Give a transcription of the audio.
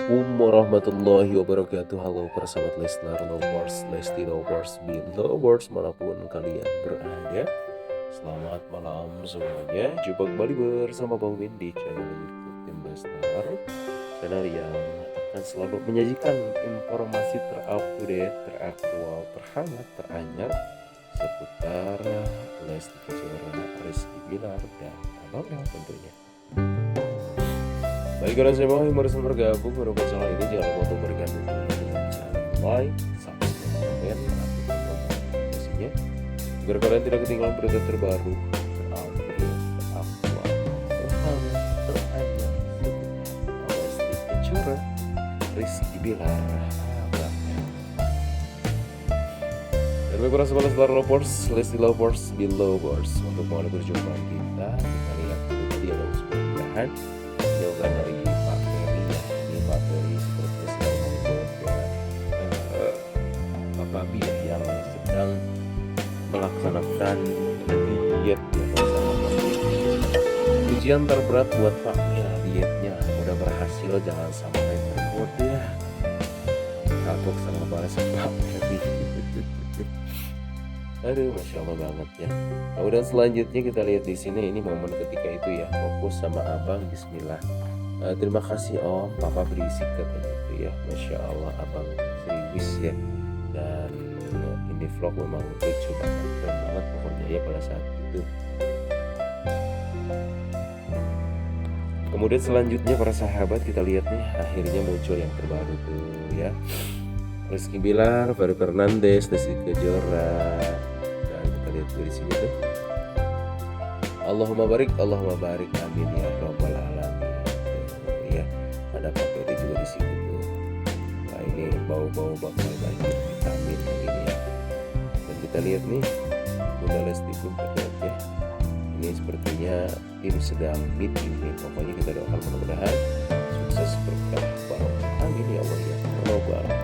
Assalamualaikum warahmatullahi wabarakatuh. Halo para sahabat Leslar Lovers, Lesti Lovers, Lovers manapun kalian berada. Selamat malam semuanya. Jumpa kembali bersama Bang Min di channel YouTube Tim Leslar, channel yang akan selalu menyajikan informasi terupdate, teraktual, terhangat, teranyar seputar Lesti Kejora, Rizky Bilar dan abangnya tentunya. Bagi kalian semua yang baru bergabung menemukan channel ini, jangan lupa untuk berikan dukungan dengan cara like, subscribe, komen, aktifkan notifikasinya agar kalian tidak ketinggalan berita terbaru, terupdate, teraktual, terhangat, teranyar seputar Lesti Kejora, Rizky Bilar, abangnya. Dan bagi para sahabat Leslar Lovers, Lesti Lovers, Lovers, untuk mulai perjumpaan kita lihat dulu dia dalam sebuah unggahan jauhkan dari Pak Ferry ya. Ini Pak Ferry seperti sedang menggoda Bapak Bi yang sedang melaksanakan diet ya bersama ujian terberat buat Pak ya, dietnya udah berhasil, jangan sampai tergoda kapok sama bahasa Pak Ferry. Aduh, masya Allah banget ya. Kemudian selanjutnya kita lihat di sini, ini momen ketika itu ya, fokus sama abang, Bismillah. Terima kasih Om, Papa berisik katanya itu ya, masya Allah abang serius ya. Dan ini vlog memang lucu banget, keren banget pokoknya ya pada saat itu. Kemudian selanjutnya para sahabat kita lihat nih, akhirnya muncul yang terbaru tuh ya. Rizky Bilar, Fary Fernandes, Lesti Kejora, dan kita lihat di sini tuh. Allahumma barik, amin ya robbal alamin. Ya, ada Pak Ferry juga di sini tuh. Nah ini bau-bau bakal banyak vitamin begini ya. Dan kita lihat nih, Bunda Lesti pun terlihat ya. Ini sepertinya tim sedang meeting nih. Pokoknya kita doakan mudah-mudahan sukses berkah barokah. Amin ya Allah ya robbal alamin.